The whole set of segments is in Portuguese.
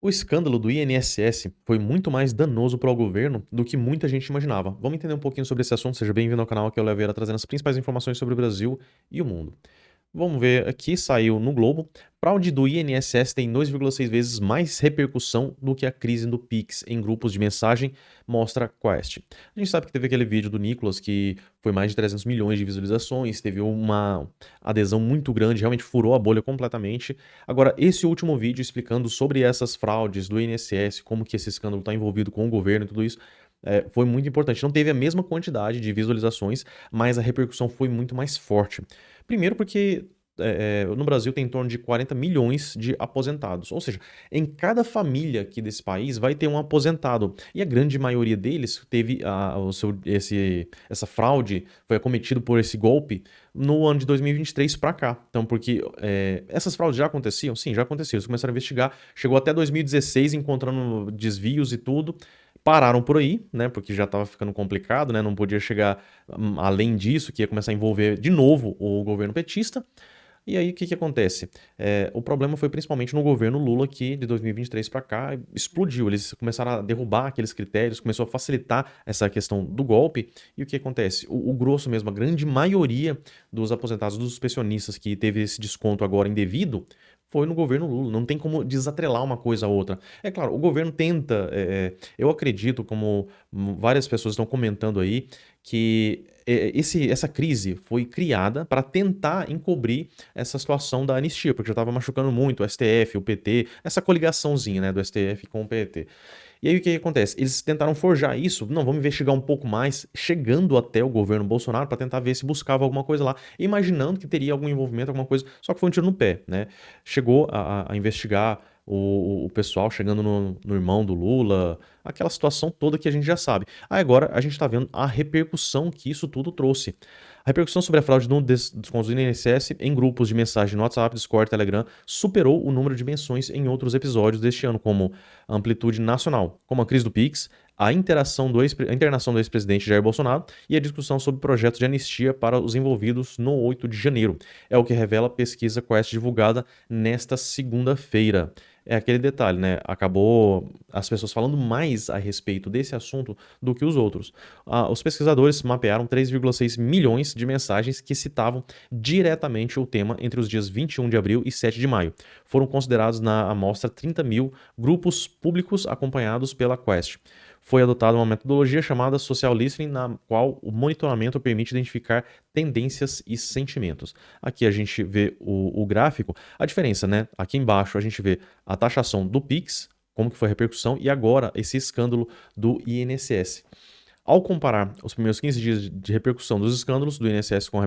O escândalo do INSS foi muito mais danoso para o governo do que muita gente imaginava. Vamos entender um pouquinho sobre esse assunto. Seja bem-vindo ao canal, aqui é o Leveira, trazendo as principais informações sobre o Brasil e o mundo. Vamos ver aqui, saiu no Globo. Fraude do INSS tem 2,6 vezes mais repercussão do que a crise do Pix em grupos de mensagem, mostra Quest. A gente sabe que teve aquele vídeo do Nicolas que foi mais de 300 milhões de visualizações, teve uma adesão muito grande, realmente furou a bolha completamente. Agora, esse último vídeo explicando sobre essas fraudes do INSS, como que esse escândalo está envolvido com o governo e tudo isso, foi muito importante. Não teve a mesma quantidade de visualizações, mas a repercussão foi muito mais forte. Primeiro porque no Brasil tem em torno de 40 milhões de aposentados, ou seja, em cada família aqui desse país vai ter um aposentado, e a grande maioria deles teve essa fraude, foi acometido por esse golpe no ano de 2023 para cá. Então, porque essas fraudes já aconteciam? Sim, já aconteciam. Eles começaram a investigar, chegou até 2016 encontrando desvios e tudo, pararam por aí, né, porque já estava ficando complicado, né, não podia chegar além disso, que ia começar a envolver de novo o governo petista. E aí, o que que acontece? O problema foi principalmente no governo Lula, que de 2023 para cá explodiu. Eles começaram a derrubar aqueles critérios, começou a facilitar essa questão do golpe. E o que acontece? O grosso mesmo, a grande maioria dos aposentados, dos pensionistas que teve esse desconto agora indevido, foi no governo Lula. Não tem como desatrelar uma coisa a outra. É claro, o governo tenta. Eu acredito, como várias pessoas estão comentando aí, que essa crise foi criada para tentar encobrir essa situação da anistia, porque já estava machucando muito o STF, o PT, essa coligaçãozinha, né, do STF com o PT. E aí o que que acontece? Eles tentaram forjar isso, não, vamos investigar um pouco mais, chegando até o governo Bolsonaro para tentar ver se buscava alguma coisa lá, imaginando que teria algum envolvimento, alguma coisa, só que foi um tiro no pé, né? Chegou a investigar o pessoal, chegando no irmão do Lula, aquela situação toda que a gente já sabe. Aí agora a gente está vendo a repercussão que isso tudo trouxe. A repercussão sobre a fraude no desconto do INSS em grupos de mensagem no WhatsApp, Discord, Telegram superou o número de menções em outros episódios deste ano, como a amplitude nacional, como a crise do Pix, a internação do ex-presidente Jair Bolsonaro e a discussão sobre projetos de anistia para os envolvidos no 8 de janeiro. É o que revela a pesquisa Quest divulgada nesta segunda-feira. É aquele detalhe, né? Acabou as pessoas falando mais a respeito desse assunto do que os outros. Os pesquisadores mapearam 3,6 milhões de mensagens que citavam diretamente o tema entre os dias 21 de abril e 7 de maio. Foram considerados na amostra 30 mil grupos públicos acompanhados pela Quest. Foi adotada uma metodologia chamada Social Listening, na qual o monitoramento permite identificar tendências e sentimentos. Aqui a gente vê o gráfico, a diferença, né? Aqui embaixo a gente vê a taxação do Pix, como que foi a repercussão, e agora esse escândalo do INSS. Ao comparar os primeiros 15 dias de repercussão dos escândalos do INSS com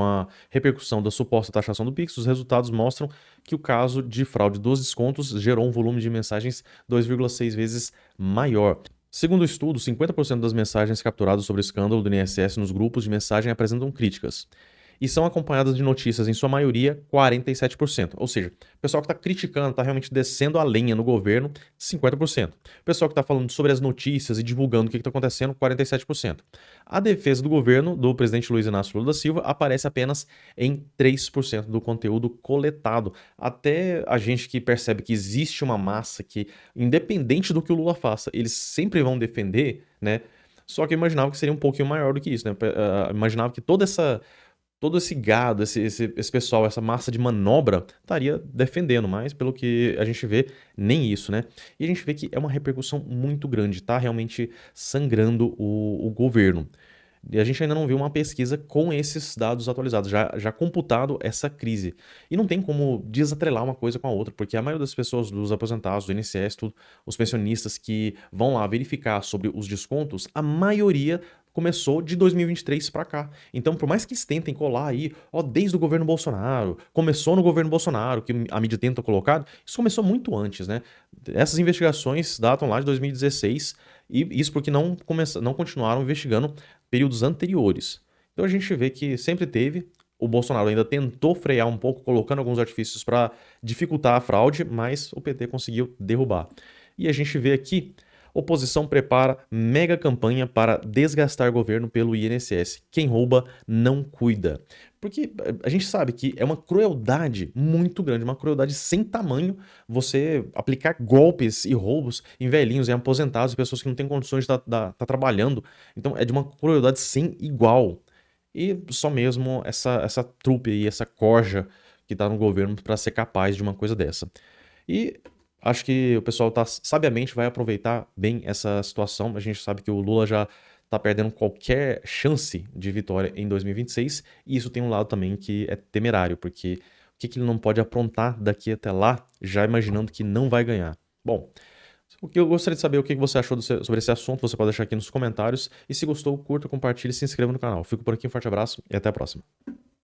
a repercussão da suposta taxação do Pix, os resultados mostram que o caso de fraude dos descontos gerou um volume de mensagens 2,6 vezes maior. Segundo o estudo, 50% das mensagens capturadas sobre o escândalo do INSS nos grupos de mensagem apresentam críticas e são acompanhadas de notícias, em sua maioria, 47%. Ou seja, o pessoal que está criticando, está realmente descendo a lenha no governo, 50%. O pessoal que está falando sobre as notícias e divulgando o que está acontecendo, 47%. A defesa do governo, do presidente Luiz Inácio Lula da Silva, aparece apenas em 3% do conteúdo coletado. Até a gente que percebe que existe uma massa que, independente do que o Lula faça, eles sempre vão defender, né? Só que eu imaginava que seria um pouquinho maior do que isso, né? Imaginava que todo esse gado, esse pessoal, essa massa de manobra estaria defendendo, mas pelo que a gente vê, nem isso, né? E a gente vê que é uma repercussão muito grande, tá realmente sangrando o governo. E a gente ainda não viu uma pesquisa com esses dados atualizados, já computado essa crise. E não tem como desatrelar uma coisa com a outra, porque a maioria das pessoas, dos aposentados, do INSS, tudo, os pensionistas que vão lá verificar sobre os descontos, a maioria começou de 2023 para cá. Então, por mais que eles tentem colar aí, ó, desde o governo Bolsonaro, começou no governo Bolsonaro, que a mídia tenta colocar, isso começou muito antes, né? Essas investigações datam lá de 2016, e isso porque não continuaram investigando períodos anteriores. Então a gente vê que sempre teve. O Bolsonaro ainda tentou frear um pouco, colocando alguns artifícios para dificultar a fraude, mas o PT conseguiu derrubar. E a gente vê aqui, oposição prepara mega campanha para desgastar governo pelo INSS. Quem rouba não cuida. Porque a gente sabe que é uma crueldade muito grande, uma crueldade sem tamanho você aplicar golpes e roubos em velhinhos, em aposentados, em pessoas que não têm condições de estar trabalhando. Então é de uma crueldade sem igual. E só mesmo essa trupe aí, essa corja que tá no governo para ser capaz de uma coisa dessa. E acho que o pessoal sabiamente vai aproveitar bem essa situação. A gente sabe que o Lula já tá perdendo qualquer chance de vitória em 2026, e isso tem um lado também que é temerário, porque o que que ele não pode aprontar daqui até lá, já imaginando que não vai ganhar? Bom, o que eu gostaria de saber é o que você achou sobre esse assunto, você pode deixar aqui nos comentários, e se gostou, curta, compartilhe e se inscreva no canal. Fico por aqui, um forte abraço e até a próxima.